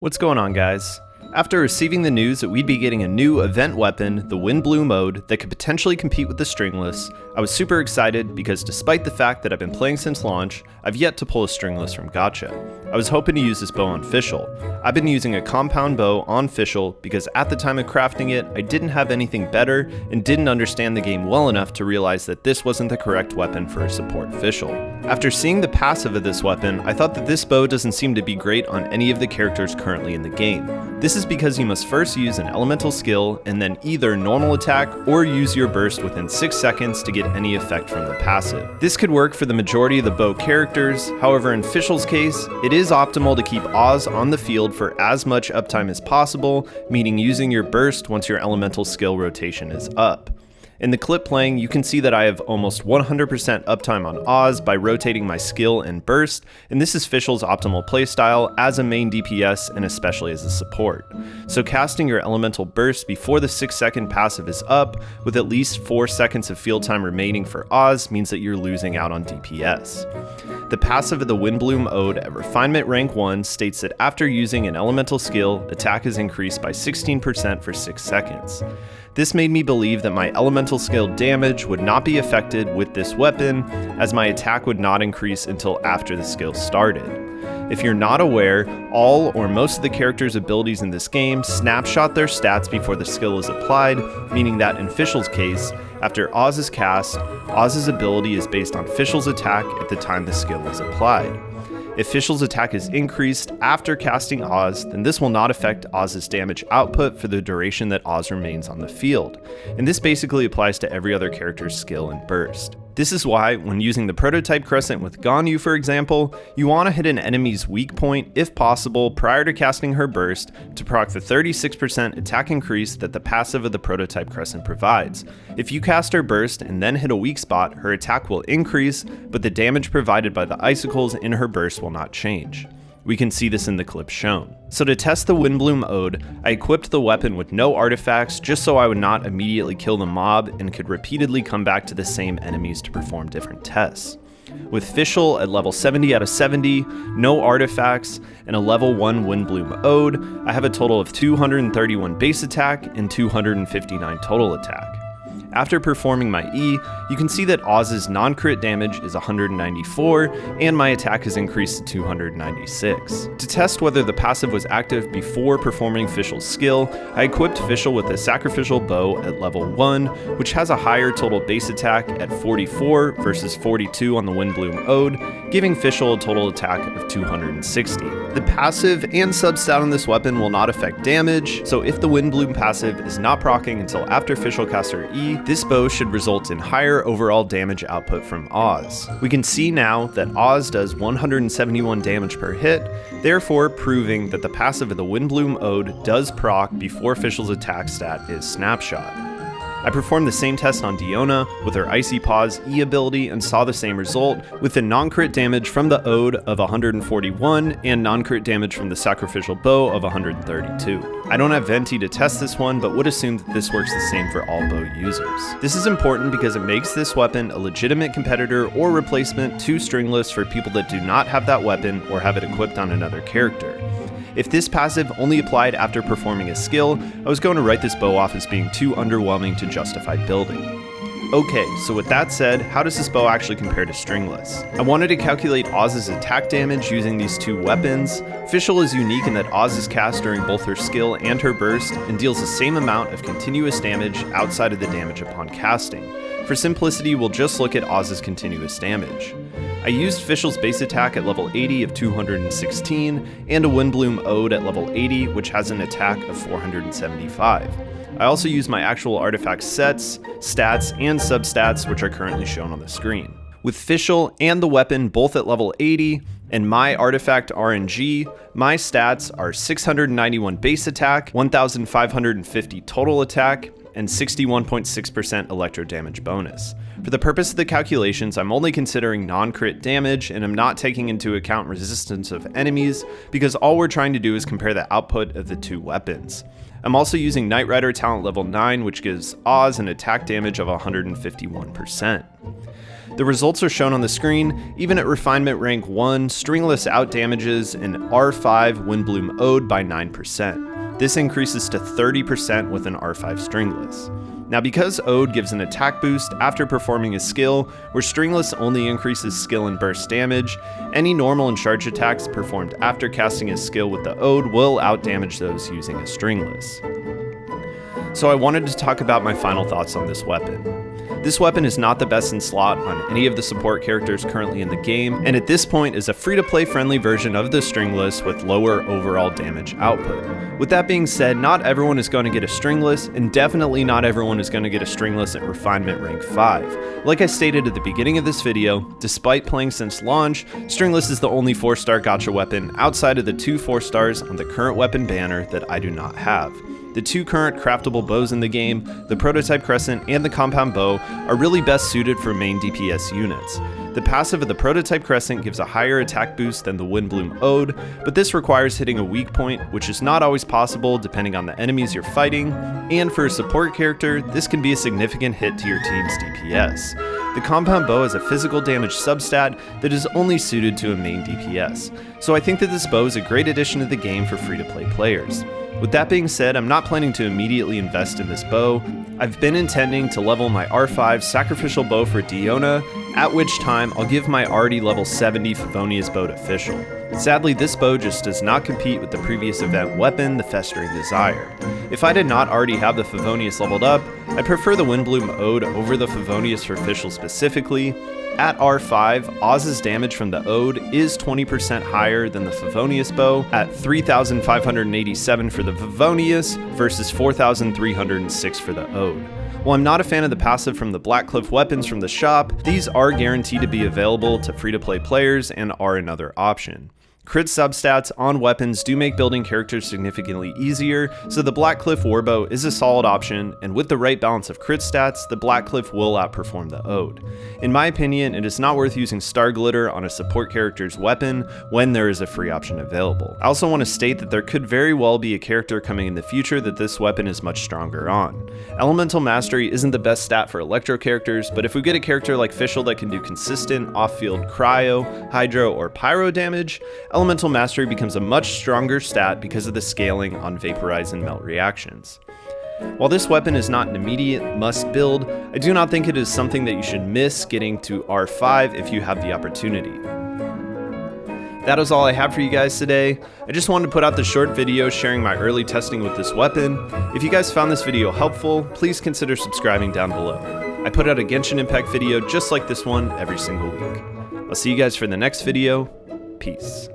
What's going on, guys? After receiving the news that we'd be getting a new event weapon, the Windblume Ode, that could potentially compete with the Stringless, I was super excited because despite the fact that I've been playing since launch, I've yet to pull a Stringless from Gacha. I was hoping to use this bow on Fischl. I've been using a compound bow on Fischl because at the time of crafting it, I didn't have anything better and didn't understand the game well enough to realize that this wasn't the correct weapon for a support Fischl. After seeing the passive of this weapon, I thought that this bow doesn't seem to be great on any of the characters currently in the game. This is because you must first use an elemental skill and then either normal attack or use your burst within 6 seconds to get any effect from the passive. This could work for the majority of the bow characters, however in Fischl's case, it is optimal to keep Oz on the field for as much uptime as possible, meaning using your burst once your elemental skill rotation is up. In the clip playing, you can see that I have almost 100% uptime on Oz by rotating my skill and burst, and this is Fischl's optimal playstyle as a main DPS and especially as a support. So casting your elemental burst before the 6-second passive is up, with at least 4 seconds of field time remaining for Oz, means that you're losing out on DPS. The passive of the Windblume Ode at Refinement Rank 1 states that after using an elemental skill, attack is increased by 16% for 6 seconds. This made me believe that my elemental skill damage would not be affected with this weapon, as my attack would not increase until after the skill started. If you're not aware, all or most of the characters' abilities in this game snapshot their stats before the skill is applied, meaning that in Fischl's case, after Oz is cast, Oz's ability is based on Fischl's attack at the time the skill is applied. If Fischl's attack is increased after casting Oz, then this will not affect Oz's damage output for the duration that Oz remains on the field, and this basically applies to every other character's skill and burst. This is why, when using the prototype crescent with Ganyu for example, you want to hit an enemy's weak point if possible prior to casting her burst to proc the 36% attack increase that the passive of the prototype crescent provides. If you cast her burst and then hit a weak spot, her attack will increase, but the damage provided by the icicles in her burst will not change. We can see this in the clip shown. So to test the Windblume Ode, I equipped the weapon with no artifacts just so I would not immediately kill the mob and could repeatedly come back to the same enemies to perform different tests. With Fischl at level 70 out of 70, no artifacts, and a level 1 Windblume Ode, I have a total of 231 base attack and 259 total attack. After performing my E, you can see that Oz's non-crit damage is 194, and my attack has increased to 296. To test whether the passive was active before performing Fischl's skill, I equipped Fischl with a sacrificial bow at level 1, which has a higher total base attack at 44 versus 42 on the Windblume Ode, giving Fischl a total attack of 260. The passive and substat on this weapon will not affect damage, so if the Windblume passive is not proccing until after Fischl casts her E, this bow should result in higher overall damage output from Oz. We can see now that Oz does 171 damage per hit, therefore proving that the passive of the Windblume Ode does proc before Fischl's attack stat is Snapshot. I performed the same test on Diona with her Icy Paws E ability and saw the same result, with the non-crit damage from the Ode of 141 and non-crit damage from the sacrificial bow of 132. I don't have Venti to test this one, but would assume that this works the same for all bow users. This is important because it makes this weapon a legitimate competitor or replacement to Stringless for people that do not have that weapon or have it equipped on another character. If this passive only applied after performing a skill, I was going to write this bow off as being too underwhelming to justify building. Okay, so with that said, how does this bow actually compare to Stringless? I wanted to calculate Oz's attack damage using these two weapons. Fischl is unique in that Oz is cast during both her skill and her burst, and deals the same amount of continuous damage outside of the damage upon casting. For simplicity, we'll just look at Oz's continuous damage. I used Fischl's base attack at level 80 of 216, and a Windblume Ode at level 80, which has an attack of 475. I also used my actual artifact sets, stats, and substats, which are currently shown on the screen. With Fischl and the weapon both at level 80, and my artifact RNG, my stats are 691 base attack, 1550 total attack, and 61.6% electro damage bonus. For the purpose of the calculations, I'm only considering non-crit damage and I'm not taking into account resistance of enemies because all we're trying to do is compare the output of the two weapons. I'm also using Knight Rider talent level 9, which gives Oz an attack damage of 151%. The results are shown on the screen. Even at refinement rank 1, Stringless outdamages an R5 Windblume Ode by 9%. This increases to 30% with an R5 Stringless. Now, because Ode gives an attack boost after performing a skill, where Stringless only increases skill and burst damage, any normal and charge attacks performed after casting a skill with the Ode will outdamage those using a Stringless. So I wanted to talk about my final thoughts on this weapon. This weapon is not the best in slot on any of the support characters currently in the game, and at this point is a free-to-play friendly version of the Stringless with lower overall damage output. With that being said, not everyone is going to get a Stringless, and definitely not everyone is going to get a Stringless at refinement rank 5. Like I stated at the beginning of this video, despite playing since launch, Stringless is the only 4-star gacha weapon outside of the 2 4-stars on the current weapon banner that I do not have. The 2 current craftable bows in the game, the Prototype Crescent and the Compound Bow, are really best suited for main DPS units. The passive of the Prototype Crescent gives a higher attack boost than the Windblume Ode, but this requires hitting a weak point, which is not always possible depending on the enemies you're fighting, and for a support character, this can be a significant hit to your team's DPS. The Compound Bow has a physical damage substat that is only suited to a main DPS, so I think that this bow is a great addition to the game for free-to-play players. With that being said, I'm not planning to immediately invest in this bow. I've been intending to level my R5 Sacrificial Bow for Diona, at which time I'll give my already level 70 Favonius Bow to Fischl. Sadly, this bow just does not compete with the previous event weapon, the Festering Desire. If I did not already have the Favonius leveled up, I prefer the Windblume Ode over the Favonius for Fischl specifically. At R5, Oz's damage from the Ode is 20% higher than the Favonius bow, at 3,587 for the Favonius versus 4,306 for the Ode. While I'm not a fan of the passive from the Blackcliff weapons from the shop, these are guaranteed to be available to free-to-play players and are another option. Crit substats on weapons do make building characters significantly easier, so the Blackcliff Warbow is a solid option, and with the right balance of crit stats, the Blackcliff will outperform the Ode. In my opinion, it is not worth using Star Glitter on a support character's weapon when there is a free option available. I also want to state that there could very well be a character coming in the future that this weapon is much stronger on. Elemental Mastery isn't the best stat for Electro characters, but if we get a character like Fischl that can do consistent off-field Cryo, Hydro, or Pyro damage, Elemental Mastery becomes a much stronger stat because of the scaling on Vaporize and Melt reactions. While this weapon is not an immediate must build, I do not think it is something that you should miss getting to R5 if you have the opportunity. That is all I have for you guys today. I just wanted to put out this short video sharing my early testing with this weapon. If you guys found this video helpful, please consider subscribing down below. I put out a Genshin Impact video just like this one every single week. I'll see you guys for the next video. Peace.